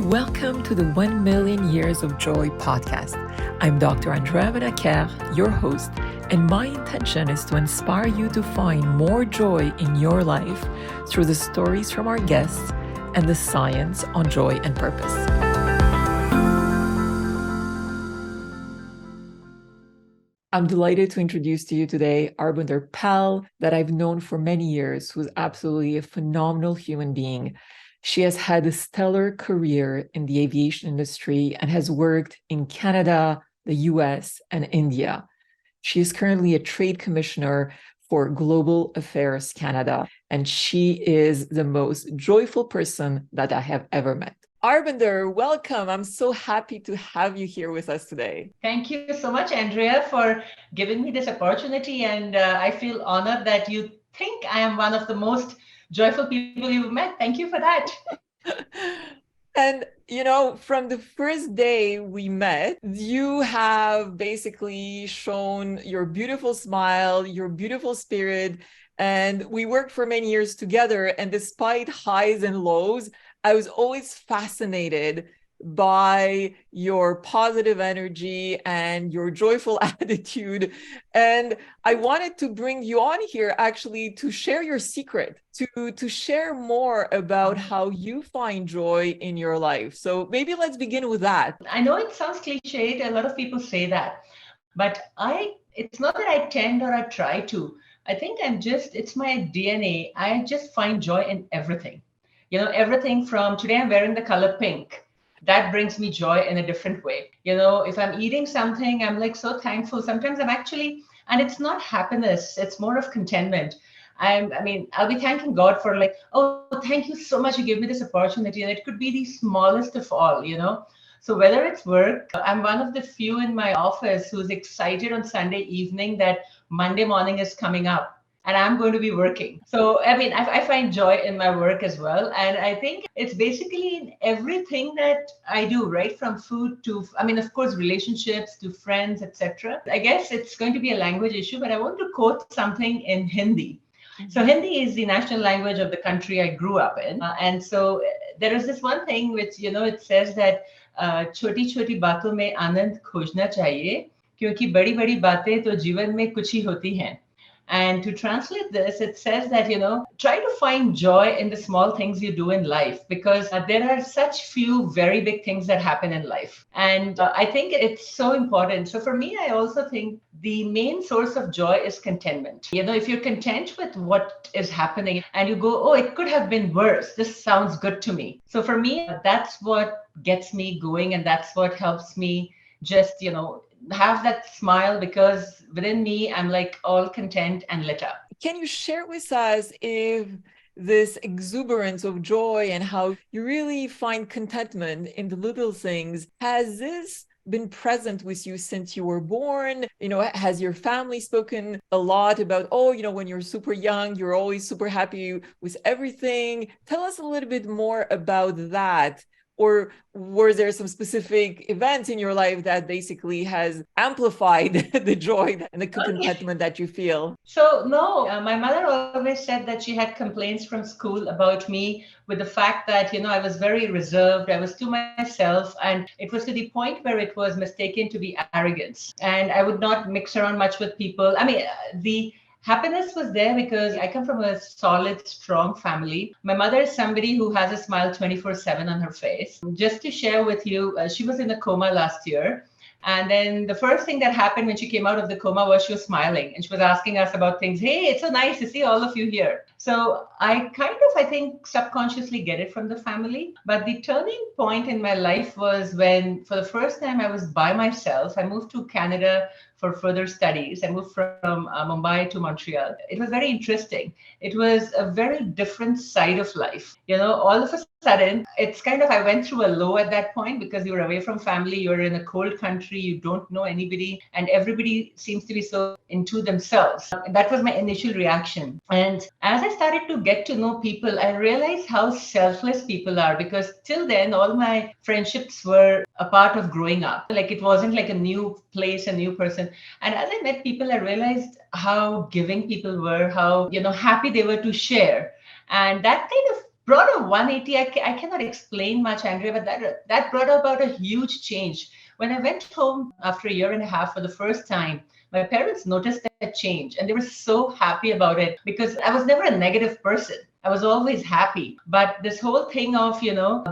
Welcome to the 1 Million Years of Joy podcast. I'm Dr. Andrea Benaker, your host, and my intention is to inspire you to find more joy in your life through the stories from our guests and the science on joy and purpose. I'm delighted to introduce to you today Arbinder Pal, that I've known for many years, who's absolutely a phenomenal human being. She has had a stellar career in the aviation industry and has worked in Canada, the US, and India. She is currently a trade commissioner for Global Affairs Canada, and she is the most joyful person that I have ever met. Arbinder, welcome. I'm so happy to have you here with us today. Thank you so much, Andrea, for giving me this opportunity. And I feel honored that you think I am one of the most joyful people you've met. Thank you for that. And, from the first day we met, you have basically shown your beautiful smile, your beautiful spirit, and we worked for many years together. And despite highs and lows, I was always fascinated by your positive energy and your joyful attitude. And I wanted to bring you on here actually to share your secret, to share more about how you find joy in your life. So maybe let's begin with that. I know it sounds cliched. A lot of people say that, but it's not that I tend or I try to. I think it's my DNA. I just find joy in everything. Everything from today I'm wearing the color pink. That brings me joy in a different way. If I'm eating something, I'm like so thankful. Sometimes and it's not happiness, it's more of contentment. I'll be thanking God for oh, thank you so much. You gave me this opportunity. And it could be the smallest of all. So whether it's work, I'm one of the few in my office who's excited on Sunday evening that Monday morning is coming up and I'm going to be working. So, I find joy in my work as well. And I think it's basically in everything that I do, right? From food to, of course, relationships to friends, etc. I guess it's going to be a language issue, but I want to quote something in Hindi. So Hindi is the national language of the country I grew up in. And so there is this one thing which, it says that छोटी छोटी बातों में आनंद खोजना चाहिए क्योंकि बड़ी बड़ी बातें तो जीवन में कुछ ही होती हैं. And to translate this, it says that, try to find joy in the small things you do in life, because there are such few very big things that happen in life. And I think it's so important. So for me, I also think the main source of joy is contentment. If you're content with what is happening and you go, oh, it could have been worse. This sounds good to me. So for me, that's what gets me going. And that's what helps me just, have that smile, because within me, I'm like all content and lit up. Can you share with us if this exuberance of joy and how you really find contentment in the little things, has this been present with you since you were born? Has your family spoken a lot about, when you're super young, you're always super happy with everything? Tell us a little bit more about that. Or were there some specific events in your life that basically has amplified the joy and the contentment that you feel? So no, my mother always said that she had complaints from school about me with the fact that, I was very reserved. I was to myself. And it was to the point where it was mistaken to be arrogance. And I would not mix around much with people. The happiness was there because I come from a solid, strong family. My mother is somebody who has a smile 24/7 on her face. Just to share with you, she was in a coma last year. And then the first thing that happened when she came out of the coma was she was smiling and she was asking us about things. Hey, it's so nice to see all of you here. So I think, subconsciously get it from the family. But the turning point in my life was when, for the first time, I was by myself. I moved to Canada for further studies. I moved from Mumbai to Montreal. It was very interesting. It was a very different side of life. All of a sudden, it's I went through a low at that point because you're away from family, you're in a cold country, you don't know anybody, and everybody seems to be so into themselves. That was my initial reaction. And as I started to get to know people, I realized how selfless people are, because till then, all my friendships were a part of growing up. It wasn't like a new place, a new person. And as I met people, I realized how giving people were, how, happy they were to share. And that kind of brought a 180. I cannot explain much, Andrea, but that brought about a huge change. When I went home after a year and a half for the first time, my parents noticed that change and they were so happy about it because I was never a negative person. I was always happy. But this whole thing of,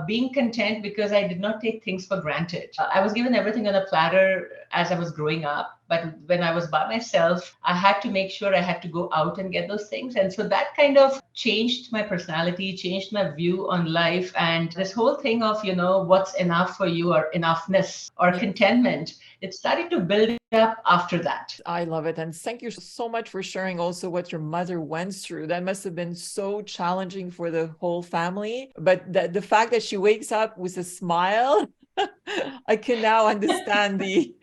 being content because I did not take things for granted. I was given everything on a platter as I was growing up. But when I was by myself, I had to make sure I had to go out and get those things. And so that kind of changed my personality, changed my view on life. And this whole thing of, what's enough for you or enoughness or contentment, it started to build up after that. I love it. And thank you so much for sharing also what your mother went through. That must have been so challenging for the whole family. But the fact that she wakes up with a smile, I can now understand the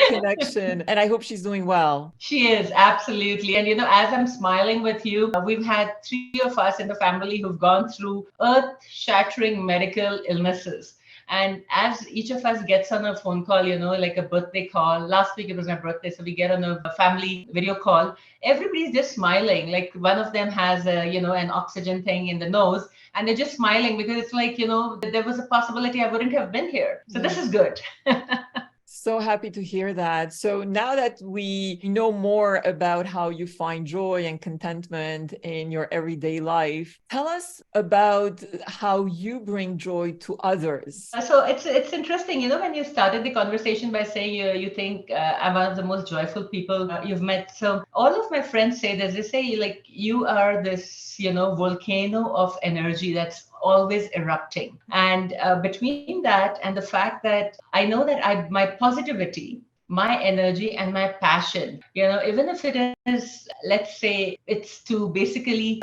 connection. And I hope she's doing well. She is, absolutely. And as I'm smiling with you, we've had three of us in the family who've gone through earth-shattering medical illnesses. And as each of us gets on a phone call, like a birthday call, last week it was my birthday, so we get on a family video call, everybody's just smiling. Like one of them has an oxygen thing in the nose, and they're just smiling because it's like, there was a possibility I wouldn't have been here. So this is good. So happy to hear that. So now that we know more about how you find joy and contentment in your everyday life, tell us about how you bring joy to others. So it's interesting, when you started the conversation by saying you think I'm one of the most joyful people you've met. So all of my friends say this. They say like you are this, volcano of energy that's always erupting. And between that and the fact that I know that my positivity, my energy and my passion, even if it is, let's say it's to basically,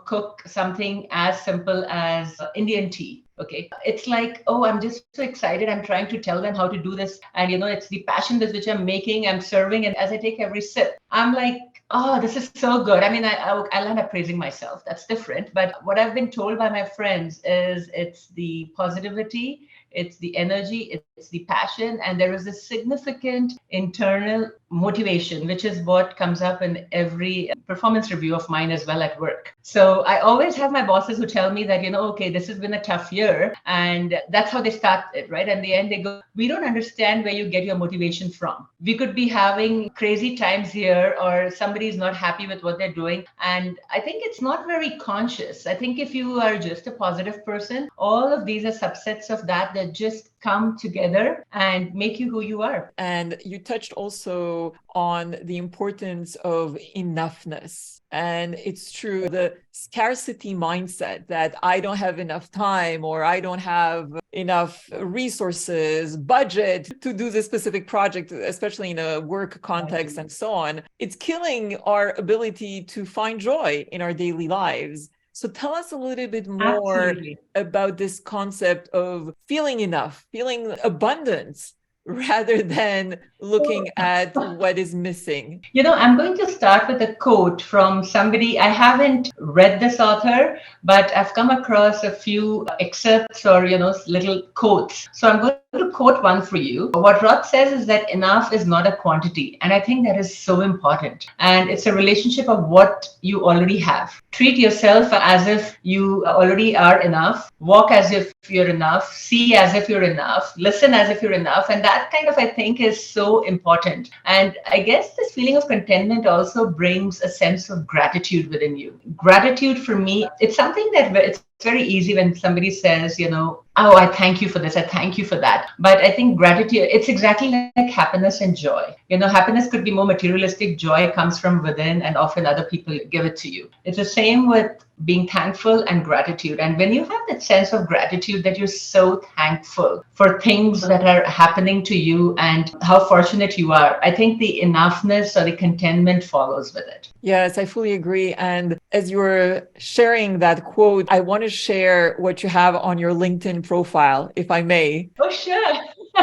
cook something as simple as Indian tea. Okay. It's like, oh, I'm just so excited. I'm trying to tell them how to do this. And, it's the passion with which I'm making, I'm serving. And as I take every sip, I'm like, oh, this is so good. I mean, I'll end up praising myself. That's different. But what I've been told by my friends is it's the positivity, it's the energy, it's the passion, and there is a significant internal motivation, which is what comes up in every performance review of mine as well at work. So I always have my bosses who tell me that, okay, this has been a tough year. And that's how they start it, right? And in the end, they go, we don't understand where you get your motivation from. We could be having crazy times here, or somebody's not happy with what they're doing. And I think it's not very conscious. I think if you are just a positive person, all of these are subsets of that just come together and make you who you are. And you touched also on the importance of enoughness. And it's true, the scarcity mindset that I don't have enough time or I don't have enough resources, budget to do this specific project, especially in a work context and so on. It's killing our ability to find joy in our daily lives. So tell us a little bit more about this concept of feeling enough, feeling abundance, rather than looking at what is missing. I'm going to start with a quote from somebody. I haven't read this author, but I've come across a few excerpts or, little quotes. So I'm going to quote one for you. What Roth says is that enough is not a quantity. And I think that is so important. And it's a relationship of what you already have. Treat yourself as if you already are enough. Walk as if you're enough. See as if you're enough. Listen as if you're enough. And that kind of, I think, is so important. And I guess this feeling of contentment also brings a sense of gratitude within you. Gratitude for me, it's something that it's very easy when somebody says, oh, I thank you for this, I thank you for that. But I think gratitude, it's exactly like happiness and joy. Happiness could be more materialistic. Joy comes from within, and often other people give it to you. It's the same with being thankful and gratitude. And when you have that sense of gratitude that you're so thankful for things that are happening to you and how fortunate you are, I think the enoughness or the contentment follows with it. Yes, I fully agree. And as you were sharing that quote, I want to share what you have on your LinkedIn profile, if I may. Oh, sure.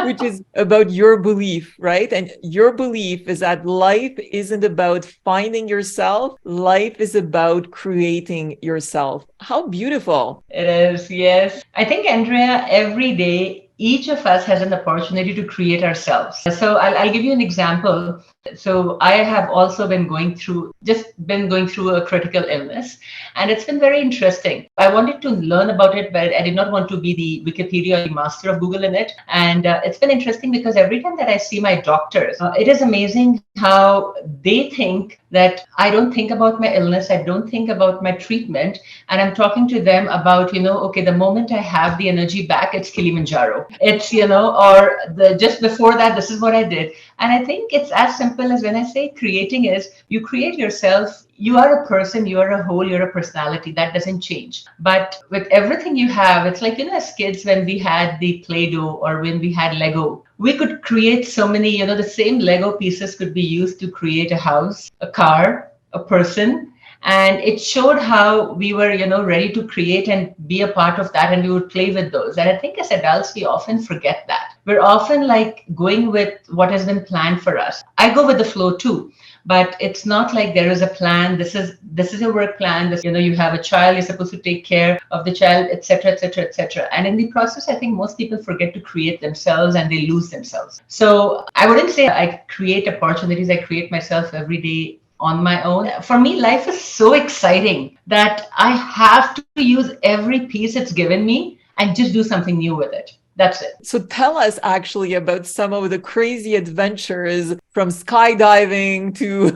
Which is about your belief, right? And your belief is that life isn't about finding yourself. Life is about creating yourself. How beautiful. It is, yes. I think, Andrea, every day, each of us has an opportunity to create ourselves. So I'll give you an example. So I have also been going through a critical illness, and it's been very interesting. I wanted to learn about it, but I did not want to be the Wikipedia or the master of Google in it. And it's been interesting because every time that I see my doctors, it is amazing how they think that I don't think about my illness, I don't think about my treatment, and I'm talking to them about, okay, the moment I have the energy back, it's Kilimanjaro. It's, or the just before that, this is what I did. And I think it's as simple as when I say creating is you create yourself. You are a person, you are a whole, you're a personality. That doesn't change. But with everything you have, it's like, as kids, when we had the Play-Doh or when we had Lego, we could create so many, the same Lego pieces could be used to create a house, a car, a person. And it showed how we were, ready to create and be a part of that. And we would play with those. And I think as adults, we often forget that. We're often like going with what has been planned for us. I go with the flow too. But it's not like there is a plan. This is a work plan. You have a child, you're supposed to take care of the child, etc., etc., etc. And in the process, I think most people forget to create themselves and they lose themselves. So I wouldn't say I create opportunities. I create myself every day on my own. For me, life is so exciting that I have to use every piece it's given me and just do something new with it. That's it. So tell us actually about some of the crazy adventures from skydiving to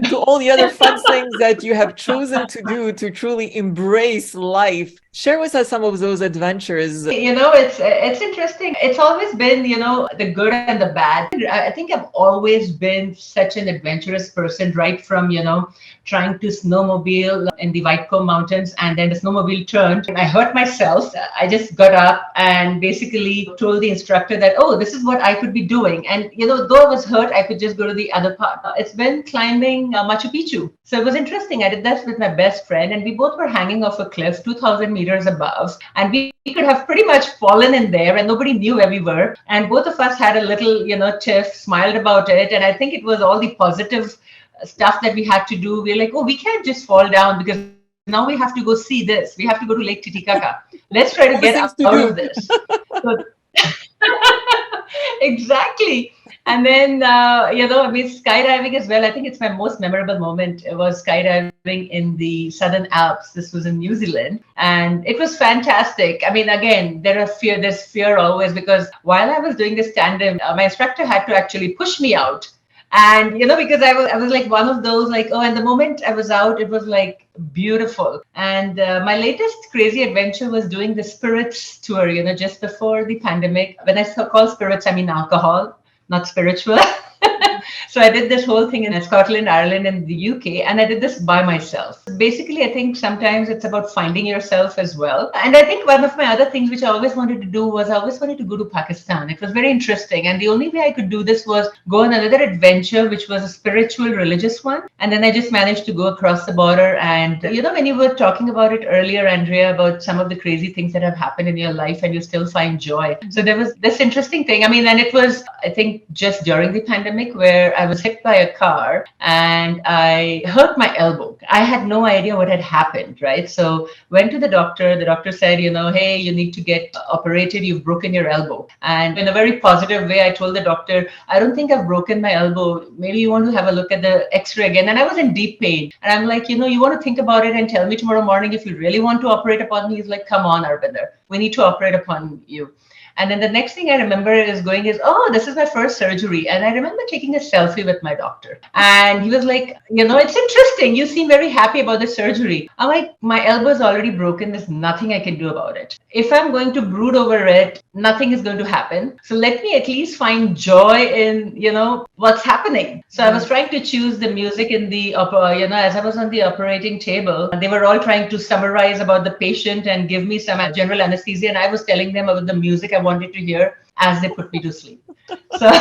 to all the other fun things that you have chosen to do to truly embrace life. Share with us some of those adventures. It's interesting. It's always been, the good and the bad. I think I've always been such an adventurous person, right from, trying to snowmobile in the White Mountains, and then the snowmobile turned and I hurt myself. I just got up and basically told the instructor that, oh, this is what I could be doing. And, though I was hurt, I could just go to the other part. It's been climbing Machu Picchu. So it was interesting. I did that with my best friend, and we both were hanging off a cliff 2,000 meters above. And we could have pretty much fallen in there and nobody knew where we were. And both of us had a little, tiff, smiled about it. And I think it was all the positive stuff that we had to do. We're like, oh, we can't just fall down because now we have to go see this. We have to go to Lake Titicaca. Let's try to get out of this. So, exactly. And then, skydiving as well. I think it's my most memorable moment. It was skydiving in the Southern Alps. This was in New Zealand. And it was fantastic. I mean, again, there's fear always, because while I was doing this tandem, my instructor had to actually push me out. And, because I was like one of those, like, oh, and the moment I was out, it was like beautiful. And my latest crazy adventure was doing the spirits tour, just before the pandemic. When I call spirits, I mean alcohol, not spiritual. So I did this whole thing in Scotland, Ireland, and the UK, and I did this by myself. Basically, I think sometimes it's about finding yourself as well. And I think one of my other things which I always wanted to do was I always wanted to go to Pakistan. It was very interesting. And the only way I could do this was go on another adventure, which was a spiritual, religious one. And then I just managed to go across the border. And, when you were talking about it earlier, Andrea, about some of the crazy things that have happened in your life and you still find joy. So there was this interesting thing. I mean, and it was, I think, just during the pandemic where I was hit by a car and I hurt my elbow. I had no idea what had happened, right? So went to the doctor. The doctor said, hey, you need to get operated. You've broken your elbow. And in a very positive way, I told the doctor, I don't think I've broken my elbow. Maybe you want to have a look at the x-ray again. And I was in deep pain. And I'm like, you want to think about it and tell me tomorrow morning if you really want to operate upon me. He's like, come on, Arbinder, we need to operate upon you. And then the next thing I remember oh, this is my first surgery. And I remember taking a selfie with my doctor. And he was like, it's interesting. You seem very happy about the surgery. I'm like, my elbow is already broken. There's nothing I can do about it. If I'm going to brood over it, nothing is going to happen. So let me at least find joy in, what's happening. So I was trying to choose the music in the, as I was on the operating table, they were all trying to summarize about the patient and give me some general anesthesia. And I was telling them about the music I wanted to hear as they put me to sleep. So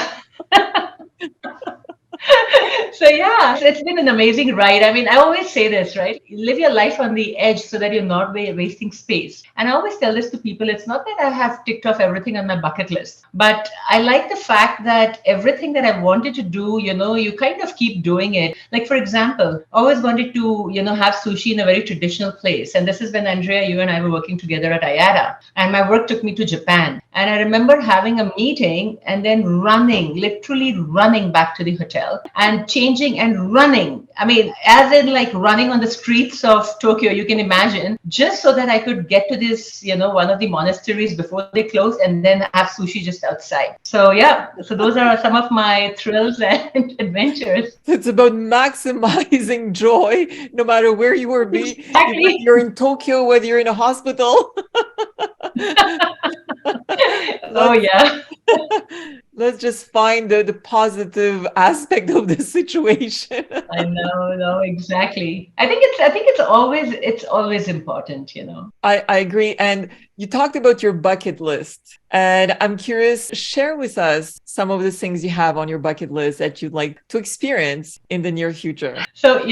So yeah, it's been an amazing ride. I mean, I always say this, right? Live your life on the edge so that you're not wasting space. And I always tell this to people. It's not that I have ticked off everything on my bucket list, but I like the fact that everything that I wanted to do, you kind of keep doing it. Like, for example, I always wanted to, have sushi in a very traditional place. And this is when Andrea, you and I were working together at Ayara. And my work took me to Japan. And I remember having a meeting and then running, literally running back to the hotel and changing and running. I mean, as in like running on the streets of Tokyo, you can imagine, just so that I could get to this, one of the monasteries before they close and then have sushi just outside. So, yeah, so those are some of my thrills and adventures. It's about maximizing joy, no matter where you are, whether Exactly. you're in Tokyo, whether you're in a hospital. Oh, let's yeah. let's just find the positive aspect of the situation. I know, no, exactly. I think it's always important. I agree. And you talked about your bucket list. And I'm curious, share with us some of the things you have on your bucket list that you'd like to experience in the near future. So,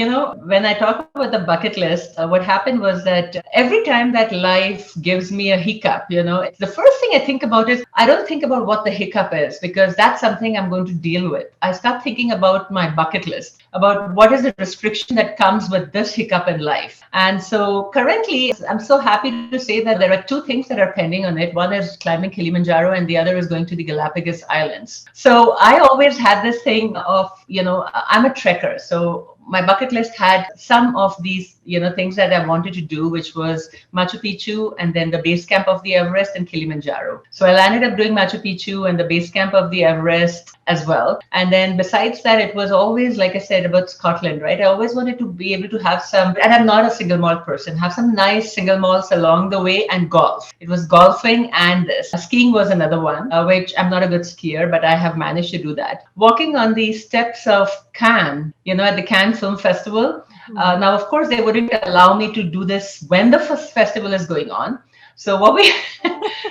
when I talk about the bucket list, what happened was that every time that life gives me a hiccup, the first thing I think about is I don't think about what the hiccup is because that's something I'm going to deal with. I start thinking about my bucket list, about what is the restriction that comes with this hiccup in life. And so currently, I'm so happy to say that there are two things that are pending on it. One is climbing Kilimanjaro, and the other is going to the Galapagos Islands. So I always had this thing of, I'm a trekker. So my bucket list had some of these, things that I wanted to do, which was Machu Picchu and then the base camp of the Everest and Kilimanjaro. So I landed up doing Machu Picchu and the base camp of the Everest as well. And then besides that, it was always, like I said, about Scotland, right? I always wanted to be able to have some, and I'm not a single malt person, have some nice single malts along the way and golf. It was golfing and this. Skiing was another one, which I'm not a good skier, but I have managed to do that. Walking on the steps of Cannes, at the Cannes Film Festival. Now, of course, they wouldn't allow me to do this when the festival is going on. So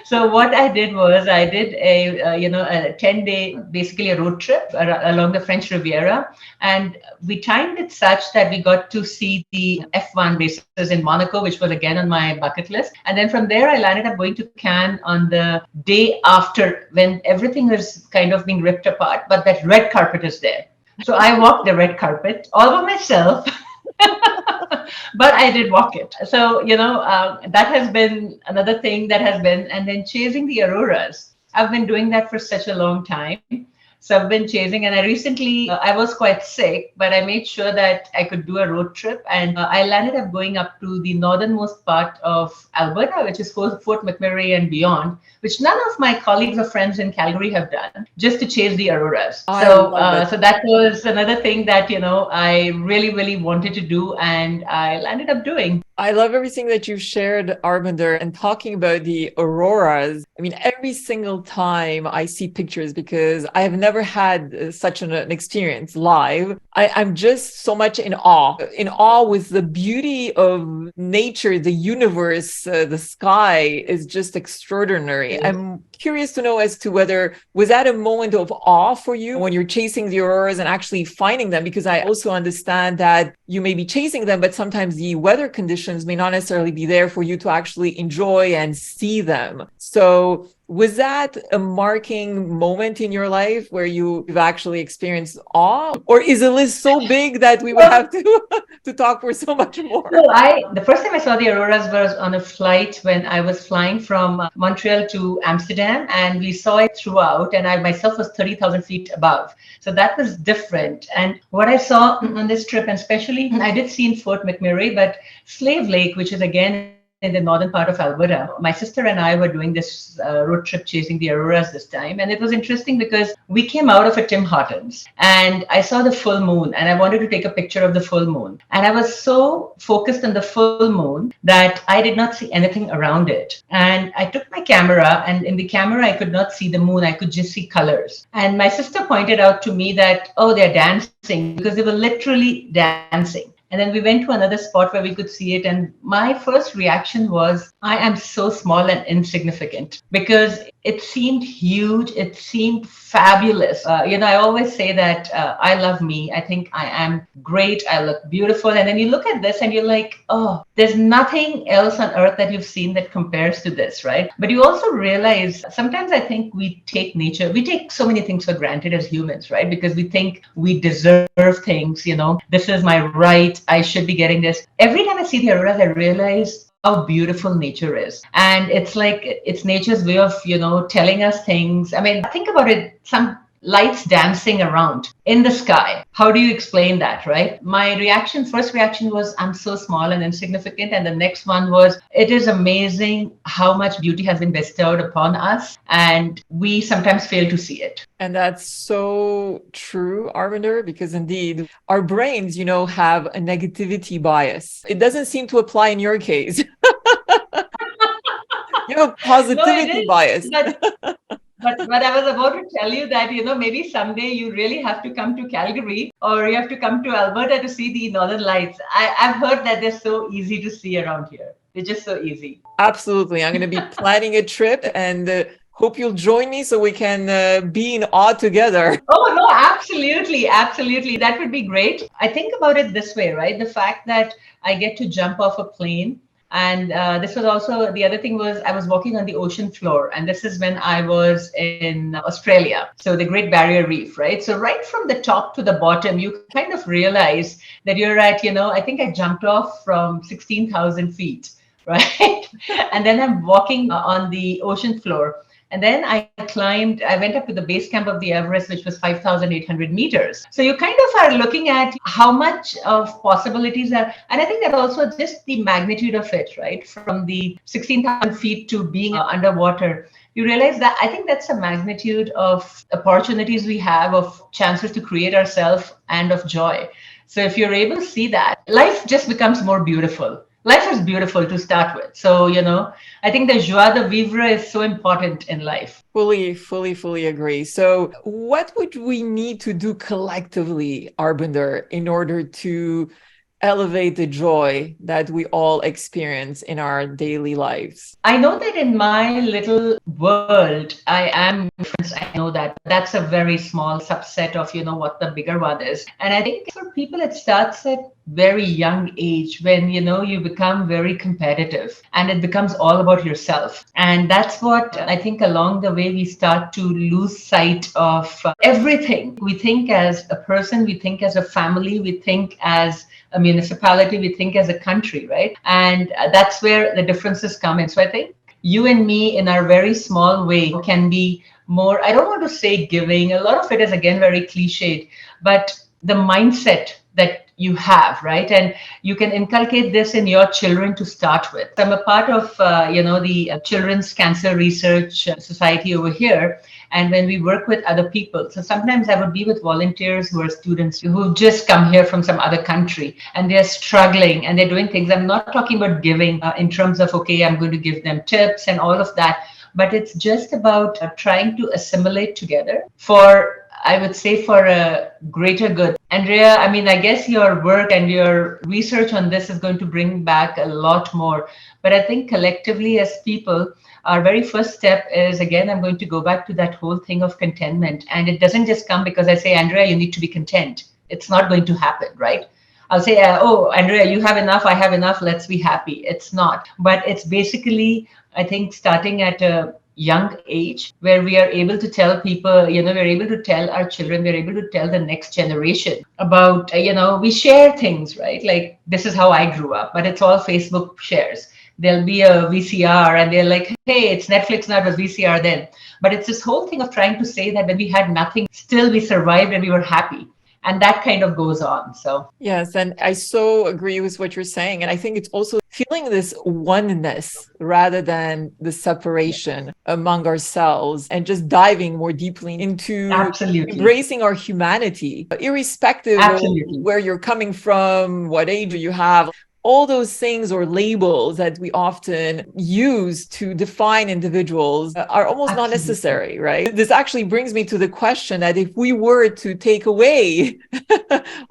so what I did was I did a 10-day, basically a road trip along the French Riviera, and we timed it such that we got to see the F1 races in Monaco, which was again on my bucket list. And then from there, I landed up going to Cannes on the day after when everything was kind of being ripped apart, but that red carpet is there. So I walked the red carpet all by myself. But I did walk it. So, that has been another thing that has been, and then chasing the auroras. I've been doing that for such a long time. So I've been chasing, and I recently, I was quite sick, but I made sure that I could do a road trip. And I landed up going up to the northernmost part of Alberta, which is Fort McMurray and beyond, which none of my colleagues or friends in Calgary have done, just to chase the auroras. I So, love it. so that was another thing that, I really, really wanted to do, and I landed up doing. I love everything that you've shared, Arbinder, and talking about the auroras. I mean, every single time I see pictures, because I have never had such an experience live, I'm just so much in awe with the beauty of nature, the universe, the sky is just extraordinary. I'm curious to know as to whether, was that a moment of awe for you when you're chasing the auroras and actually finding them? Because I also understand that you may be chasing them, but sometimes the weather conditions may not necessarily be there for you to actually enjoy and see them. So was that a marking moment in your life where you've actually experienced awe? Or is the list so big that we would have to talk for so much more? So the first time I saw the auroras was on a flight when I was flying from Montreal to Amsterdam, and we saw it throughout, and I myself was 30,000 feet above. So that was different. And what I saw on this trip, and especially I did see in Fort McMurray, but Slave Lake, which is again in the northern part of Alberta. My sister and I were doing this road trip chasing the auroras this time. And it was interesting because we came out of a Tim Hortons and I saw the full moon and I wanted to take a picture of the full moon. And I was so focused on the full moon that I did not see anything around it. And I took my camera, and in the camera, I could not see the moon. I could just see colors. And my sister pointed out to me that, oh, they're dancing, because they were literally dancing. And then we went to another spot where we could see it. And my first reaction was, I am so small and insignificant, because It seemed huge. It seemed fabulous. I always say that I love me. I think I am great. I look beautiful. And then you look at this and you're like, oh, there's nothing else on earth that you've seen that compares to this, right? But you also realize sometimes I think we take so many things for granted as humans, right? Because we think we deserve things, this is my right. I should be getting this. Every time I see the auroras, I realize how beautiful nature is. And it's like it's nature's way of, telling us things. I mean, think about it. Some lights dancing around in the sky. How do you explain that, right? My first reaction was, I'm so small and insignificant. And the next one was, it is amazing how much beauty has been bestowed upon us. And we sometimes fail to see it. And that's so true, Arvinder, because indeed our brains, have a negativity bias. It doesn't seem to apply in your case. No, it Positivity is. bias. But I was about to tell you that, maybe someday you really have to come to Calgary or you have to come to Alberta to see the Northern Lights. I've heard that they're so easy to see around here. They're just so easy. Absolutely. I'm going to be planning a trip and hope you'll join me so we can be in awe together. Oh, no, absolutely. Absolutely. That would be great. I think about it this way, right? The fact that I get to jump off a plane. And this was also the other thing was I was walking on the ocean floor. And this is when I was in Australia. So the Great Barrier Reef, right? So right from the top to the bottom, you kind of realize that you're at, I think I jumped off from 16,000 feet, right? And then I'm walking on the ocean floor. And then I went up to the base camp of the Everest, which was 5,800 meters. So you kind of are looking at how much of possibilities are. And I think that also just the magnitude of it, right? From the 16,000 feet to being underwater, you realize that I think that's the magnitude of opportunities we have, of chances to create ourselves and of joy. So if you're able to see that, life just becomes more beautiful. Life is beautiful to start with. So, I think the joie de vivre is so important in life. Fully agree. So what would we need to do collectively, Arbinder, in order to elevate the joy that we all experience in our daily lives? I know that in my little world, I am different. I know that that's a very small subset of, what the bigger one is. And I think for people, it starts at very young age when, you become very competitive and it becomes all about yourself. And that's what I think along the way, we start to lose sight of everything. We think as a person, we think as a family, we think as a municipality, we think as a country, right? And that's where the differences come in. So I think you and me in our very small way can be more, I don't want to say giving, a lot of it is again very cliched, but the mindset that you have, right? And you can inculcate this in your children to start with. I'm a part of, the Children's Cancer Research Society over here. And when we work with other people, so sometimes I would be with volunteers who are students who've just come here from some other country and they're struggling and they're doing things. I'm not talking about giving in terms of, okay, I'm going to give them tips and all of that, but it's just about trying to assimilate together I would say for a greater good. Andrea, I mean, I guess your work and your research on this is going to bring back a lot more. But I think collectively as people, our very first step is, again, I'm going to go back to that whole thing of contentment. And it doesn't just come because I say, Andrea, you need to be content. It's not going to happen, right? I'll say, oh, Andrea, you have enough, I have enough, let's be happy. It's not. But it's basically, I think, starting at a young age where we are able to tell people, we're able to tell our children, we're able to tell the next generation about, we share things, right? Like, this is how I grew up, but it's all Facebook shares. There'll be a VCR and they're like, hey, it's Netflix now, it was VCR then. But it's this whole thing of trying to say that when we had nothing, still we survived and we were happy. And that kind of goes on. So yes, and I so agree with what you're saying. And I think it's also feeling this oneness rather than the separation among ourselves and just diving more deeply into embracing our humanity, irrespective of where you're coming from, what age you have. all those things or labels that we often use to define individuals are almost not Absolutely. necessary, right? This actually brings me to the question that if we were to take away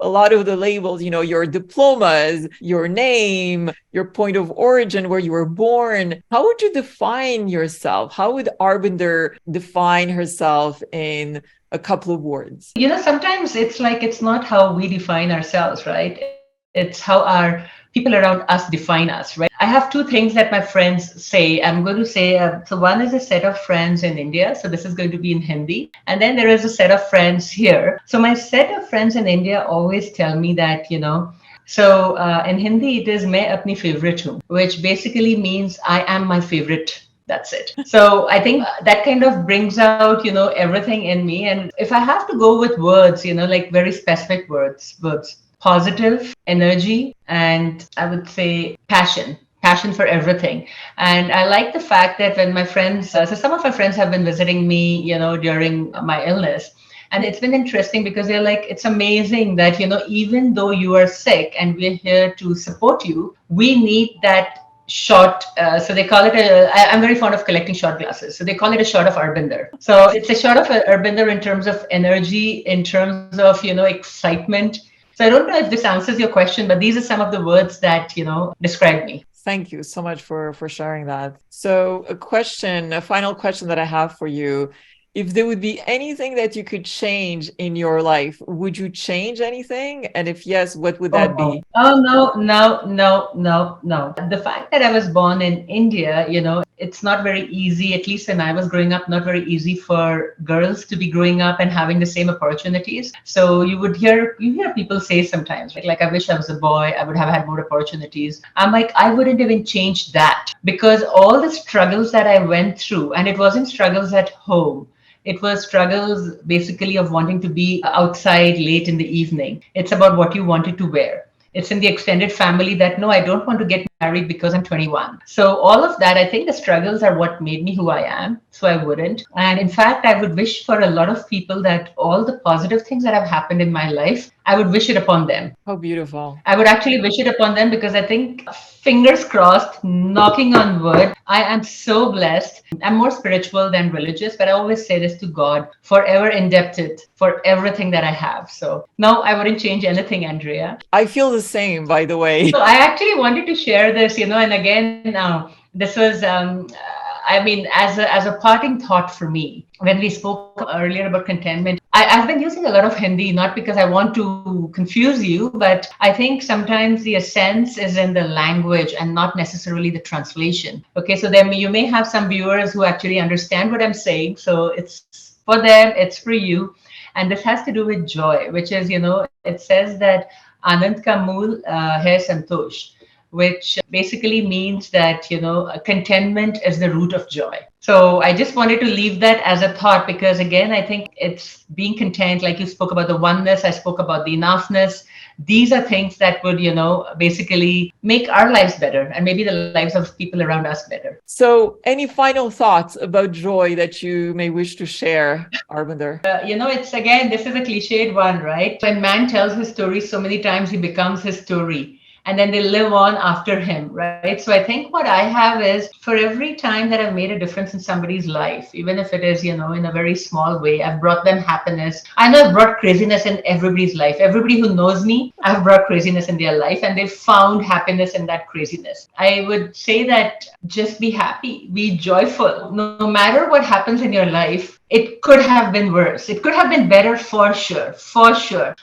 a lot of the labels, your diplomas, your name, your point of origin, where you were born, how would you define yourself? How would Arbinder define herself in a couple of words? Sometimes it's like it's not how we define ourselves, right? It's how our people around us define us, right? I have two things that my friends say. I'm going to say, so one is a set of friends in India. So this is going to be in Hindi. And then there is a set of friends here. So my set of friends in India always tell me that, so in Hindi, it is मैं अपनी favorite हूँ, which basically means I am my favorite. That's it. So I think that kind of brings out, everything in me. And if I have to go with words, like very specific words, positive energy, and I would say passion for everything. And I like the fact that when my friends, so some of my friends have been visiting me, during my illness. And it's been interesting because they're like, it's amazing that, even though you are sick and we're here to support you, we need that shot. So they call it I'm very fond of collecting shot glasses. So they call it a shot of Arbinder. So it's a shot of Arbinder in terms of energy, in terms of, excitement. So I don't know if this answers your question, but these are some of the words that, describe me. Thank you so much for sharing that. So a final question that I have for you. If there would be anything that you could change in your life, would you change anything? And if yes, what would Oh that no. be? Oh no, no, no, no, no. The fact that I was born in India, it's not very easy, at least when I was growing up, not very easy for girls to be growing up and having the same opportunities. So you hear people say sometimes, like I wish I was a boy, I would have had more opportunities. I'm like, I wouldn't even change that because all the struggles that I went through, and it wasn't struggles at home. It was struggles basically of wanting to be outside late in the evening. It's about what you wanted to wear. It's in the extended family that no, I don't want to get married because I'm 21. So all of that, I think the struggles are what made me who I am. So I wouldn't. And in fact, I would wish for a lot of people that all the positive things that have happened in my life, I would wish it upon them. How beautiful. I would actually wish it upon them because I think, fingers crossed, knocking on wood, I am so blessed. I'm more spiritual than religious, but I always say this to God, forever indebted for everything that I have. So, no, I wouldn't change anything, Andrea. I feel the same, by the way. So, I actually wanted to share this, and again, this was, I mean, as a parting thought for me, when we spoke earlier about contentment, I've been using a lot of Hindi, not because I want to confuse you, but I think sometimes the essence is in the language and not necessarily the translation. Okay, so then you may have some viewers who actually understand what I'm saying. So it's for them, it's for you. And this has to do with joy, which is, it says that Anand ka mool hai santosh, which basically means that, contentment is the root of joy. So I just wanted to leave that as a thought because, again, I think it's being content, like you spoke about the oneness, I spoke about the enoughness. These are things that would, basically make our lives better and maybe the lives of people around us better. So, any final thoughts about joy that you may wish to share, Arvinder? It's again, this is a cliched one, right? When man tells his story so many times, he becomes his story. And then they live on after him, right? So I think what I have is for every time that I've made a difference in somebody's life, even if it is, in a very small way, I've brought them happiness. I know I've brought craziness in everybody's life. Everybody who knows me, I've brought craziness in their life and they've found happiness in that craziness. I would say that just be happy, be joyful. No matter what happens in your life, it could have been worse. It could have been better for sure,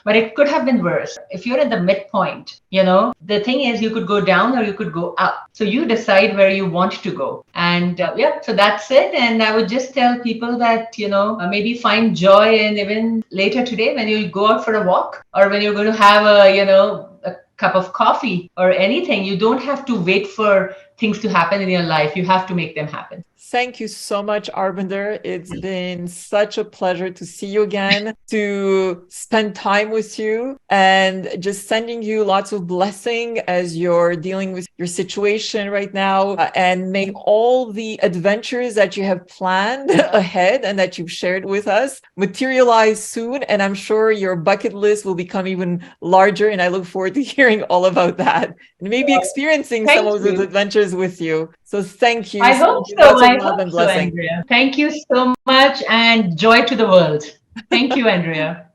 but it could have been worse. If you're in the midpoint, the thing is you could go down or you could go up. So you decide where you want to go. And yeah, so that's it. And I would just tell people that, maybe find joy in even later today when you go out for a walk or when you're going to have a cup of coffee or anything. You don't have to wait for things to happen in your life, you have to make them happen. Thank you so much, Arbinder. It's been such a pleasure to see you again, to spend time with you, and just sending you lots of blessing as you're dealing with your situation right now. And may all the adventures that you have planned ahead and that you've shared with us materialize soon. And I'm sure your bucket list will become even larger. And I look forward to hearing all about that and maybe experiencing some Thank of those you. adventures with you. So thank you. I Sending hope you so. lots of I love hope and so, blessing. Andrea. Thank you so much and joy to the world. Thank you, Andrea.